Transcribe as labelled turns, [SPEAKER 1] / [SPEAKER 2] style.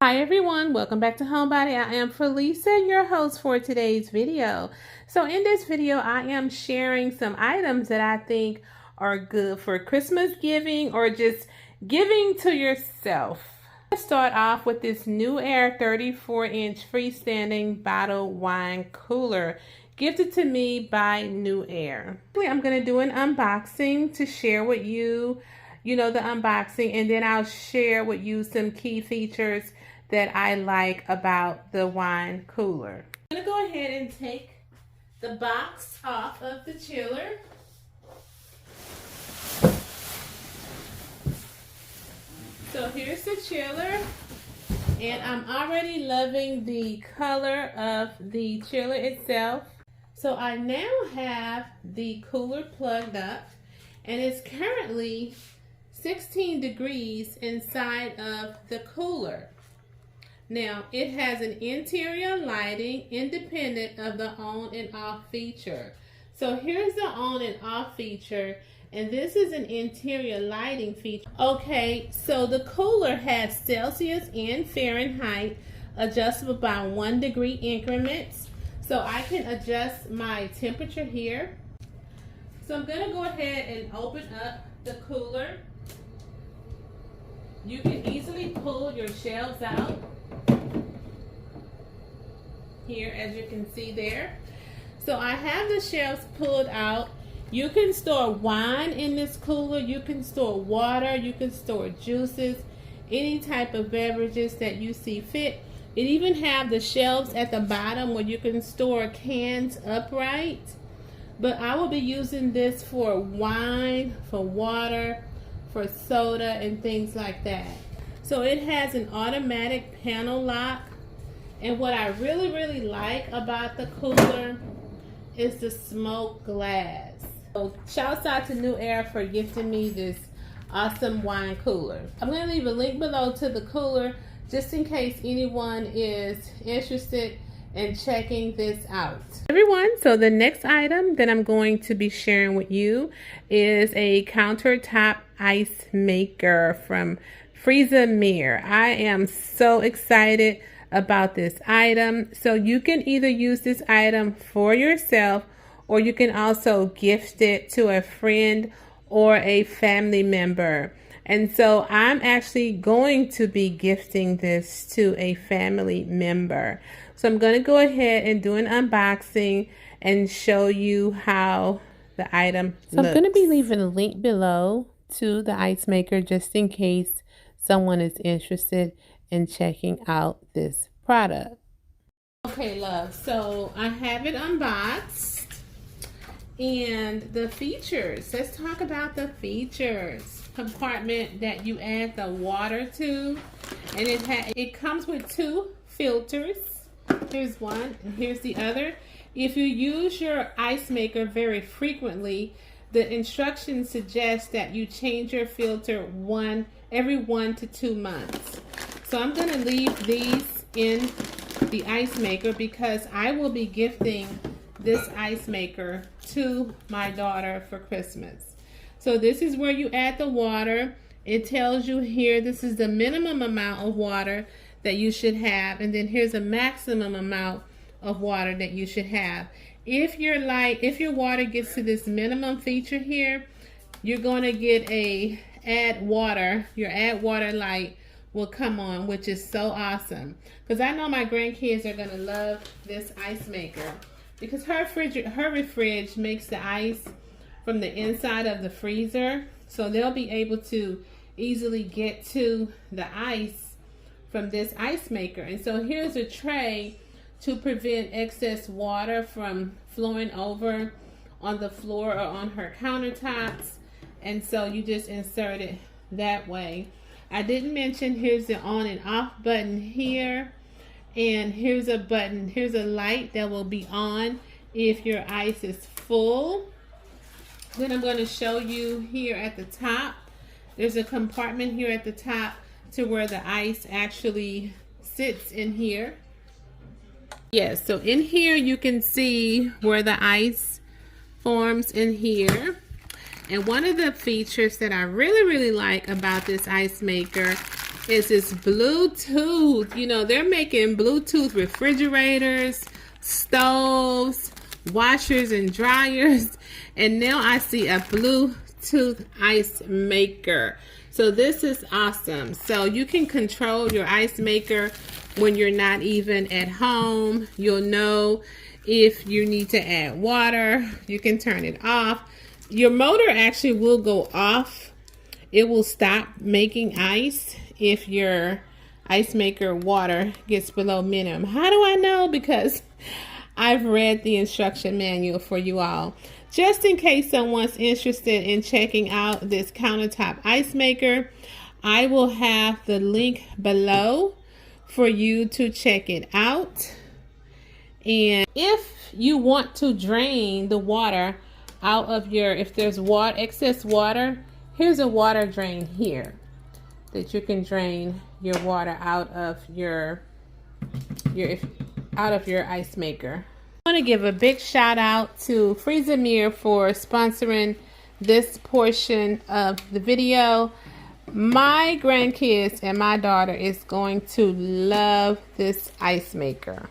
[SPEAKER 1] Hi everyone, welcome back to Homebody. I am Felisa, your host for today's video. So in this video, I am sharing some items that I think are good for Christmas giving or just giving to yourself. Let's start off with this Newair 34-inch freestanding bottle wine cooler gifted to me by Newair. I'm going to do an unboxing to share with you, the unboxing, and then I'll share with you some key features that I like about the wine cooler. I'm going to go ahead and take the box off of the chiller. So here's the chiller, and I'm already loving the color of the chiller itself. So I now have the cooler plugged up, and it's currently 16 degrees inside of the cooler. Now, it has an interior lighting independent of the on and off feature. So here's the on and off feature, and this is an interior lighting feature. Okay, so the cooler has Celsius and Fahrenheit adjustable by 1 degree increments. So I can adjust my temperature here. So I'm gonna go ahead and open up the cooler. You can easily pull your shelves out here, as you can see there. So I have the shelves pulled out. You can store wine in this cooler, you can store water, you can store juices, any type of beverages that you see fit. It even have the shelves at the bottom where you can store cans upright. But I will be using this for wine, for water, for soda, and things like that. So it has an automatic panel lock. And what I really like about the cooler is the smoke glass. So shouts out to Newair for gifting me this awesome wine cooler. I'm going to leave a link below to the cooler just in case anyone is interested in checking this out. Everyone, so the next item that I'm going to be sharing with you is a countertop ice maker from Freezimer. I am so excited about this item. So you can either use this item for yourself, or you can also gift it to a friend or a family member. And so I'm actually going to be gifting this to a family member. So I'm going to go ahead and do an unboxing and show you how the item looks. I'm going to be leaving a link below to the ice maker just in case someone is interested in checking out this product. Okay, love, so I have it unboxed, and the features, let's talk about the features. Compartment that you add the water to, and it comes with 2 filters. Here's one and here's the other. If you use your ice maker very frequently, the instructions suggest that you change your filter every 1 to 2 months. So I'm going to leave these in the ice maker because I will be gifting this ice maker to my daughter for Christmas. So this is where you add the water. It tells you here this is the minimum amount of water that you should have, and then here's a maximum amount of water that you should have. If your water gets to this minimum feature here, you're going to get a add water. Your add water light will come on, which is so awesome, because I know my grandkids are going to love this ice maker because her fridge makes the ice from the inside of the freezer, so they'll be able to easily get to the ice from this ice maker. And so here's a tray to prevent excess water from flowing over on the floor or on her countertops, and so you just insert it that way. I didn't mention here's the on and off button here, and here's a button, here's a light that will be on if your ice is full. Then I'm going to show you here at the top, there's a compartment here at the top to where the ice actually sits in here. Yes, so in here you can see where the ice forms in here. And one of the features that I really like about this ice maker is this Bluetooth. You know, they're making Bluetooth refrigerators, stoves, washers and dryers, and now I see a Bluetooth ice maker. So this is awesome. So you can control your ice maker when you're not even at home. You'll know if you need to add water. You can turn it off. Your motor actually will go off. It will stop making ice if your ice maker water gets below minimum. How do I know? Because I've read the instruction manual for you all. Just in case someone's interested in checking out this countertop ice maker, I will have the link below for you to check it out. And if you want to drain the water out of your, if there's water, excess water, here's a water drain here that you can drain your water out of your ice maker. I want to give a big shout out to Freezimer for sponsoring this portion of the video. My grandkids and my daughter is going to love this ice maker.